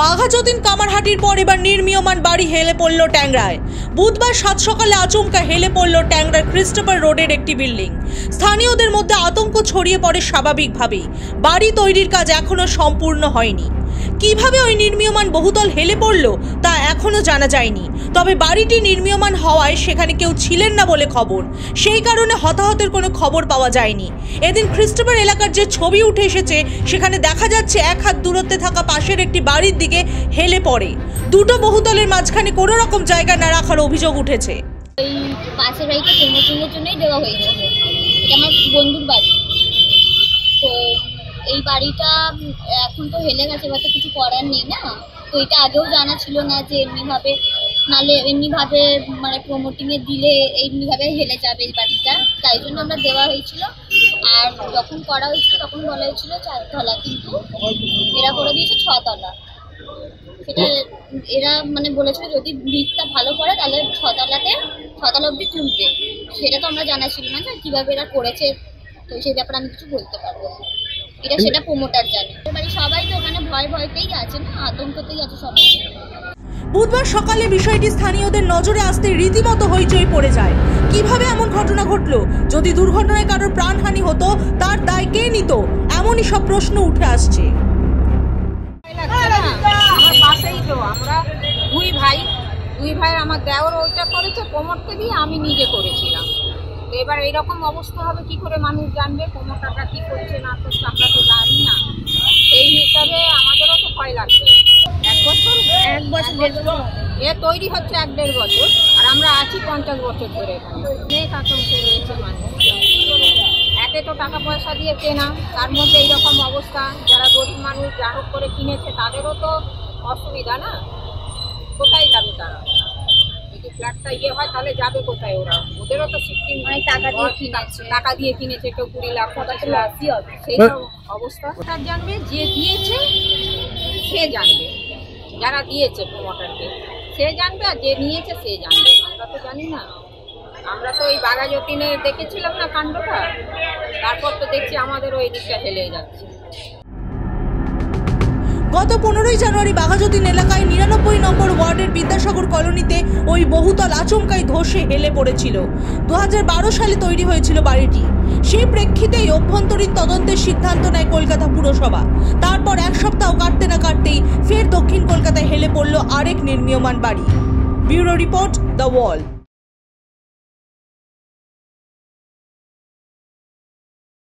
বাঘাযতীন কামারহাটির পর এবার নির্মীয়মান বাড়ি হেলে পড়ল ট্যাংরায়। বুধবার সাত সকালে আচমকা হেলে পড়ল ট্যাংরার ক্রিস্টোফার রোডের একটি বিল্ডিং। স্থানীয়দের মধ্যে আতঙ্ক ছড়িয়ে পড়ে স্বাভাবিকভাবেই। বাড়ি তৈরির কাজ এখনো সম্পূর্ণ হয়নি। কিভাবে ওই নির্মীয়মান বহুতল হেলে পড়ল তা এখনো জানা যায়নি। তবে বাড়িটি নির্মীয়মান হওয়ায় সেখানে কেউ ছিলেন না বলে খবর। সেই কারণে হতাহতের কোনো খবর পাওয়া যায়নি। এদিন ক্রিস্টোফার এলাকার যে ছবি উঠে এসেছে সেখানে দেখা যাচ্ছে এক হাত দূরত্বে থাকা পাশের একটি বাড়ির দিকে হেলে পড়ে। দুটো বহুতলের মাঝখানে কোনো রকম জায়গা না রাখার অভিযোগ উঠেছে। এই পাশের বাড়িটা প্রমোটিংয়ের জন্যই দেওয়া হয়েছে। এটা আমার বন্ধুর বাড়ি। তো এই বাড়িটা এখন তো হেলে গেছে, এবার তো কিছু করার নেই না। তো এটা আগেও জানা ছিল না যে এমনিভাবে, নাহলে এমনিভাবে মানে প্রমোটিংয়ে দিলে এমনিভাবে হেলে যাবে এই বাড়িটা। তাই জন্য আমরা দেওয়া হয়েছিল। আর যখন করা হয়েছিল তখন বলা হয়েছিল 4 তলা, কিন্তু এরা করে দিয়েছে 6 তলা। সেটা এরা মানে বলেছিল যদি ভিতটা ভালো করে তাহলে 6 তলা অবধি তুলবে। সেটা তো আমরা জানা ছিল না কীভাবে এরা করেছে। তো সেই ব্যাপারে আমি কিছু বলতে পারবো না। সেটা প্রমোটার জানে। মানে সবাই তো ওখানে ভয়তেই আছে না, আতঙ্কতেই আছে সবাই। বুধবার সকালে বিষয়টি স্থানীয়দের নজরে আসতে রীতিমতো হইচই পড়ে যায়। কিভাবে এমন ঘটনা ঘটলো? যদি দুর্ঘটনায় কারোর প্রাণহানি হতো তার দায় কে নিত? এমনই সব প্রশ্ন উঠে আসছে। আমার পাশেই তো আমরা দুই ভাই আমার দেওর ওইটা করেছে, প্রমোটকে দিয়ে আমি নিজে করেছিলাম। এবার এইরকম অবস্থা হবে কি করে মানুষ জানবে? প্রমোটারটা কি করছে না করছে আমরা তো জানি না। এই হিসাবে আমাদেরও তো ভয় লাগবে। 1 বছর 1 বছর এ তৈরি হচ্ছে 1-1.5 বছর, আর আমরা আছি 50 বছর ধরে এখানে। অনেক আতঙ্কে রয়েছে মানুষ। একে তো টাকা পয়সা দিয়ে কেনা, তার মধ্যে এইরকম অবস্থা। যারা গরিব মানুষ যা হোক করে কিনেছে তাদেরও তো অসুবিধা না, কোথায় যাবে তারা? যদি ফ্ল্যাটটা হয় তাহলে যাবে কোথায় ওরা? ওদেরও তো শিফটিং টাকা দিয়ে কিনেছে, কেউ 20 লাখ 25 লাখ, সেই সব অবস্থা। তার জানবে যে দিয়েছে সে জানবে, যারা দিয়েছে প্রমোটারকে সে জানবে, আর যে নিয়েছে সে জানবে। আমরা তো জানি না। আমরা তো ওই বাঘাযতীনে দেখেছিলাম না কাণ্ডটা, তারপর তো দেখছি আমাদের ওই দিকটা হেলে যাচ্ছে। গত 15ই জানুয়ারি বাঘাযতীন এলাকায় 99 নম্বর ওয়ার্ডের বিদ্যাসাগর কলোনিতে ওই বহুতল আচমকাই ধসে হেলে পড়েছিল। 2012 সালে তৈরি হয়েছিল বাড়িটি। সেই প্রেক্ষিতেই অভ্যন্তরীণ তদন্তের সিদ্ধান্ত নেয় কলকাতা পুরসভা। তারপর 1 সপ্তাহ কাটতে না কাটতেই ফের দক্ষিণ কলকাতায় হেলে পড়ল আরেক নির্মীয়মান বাড়ি। Bureau report, the wall.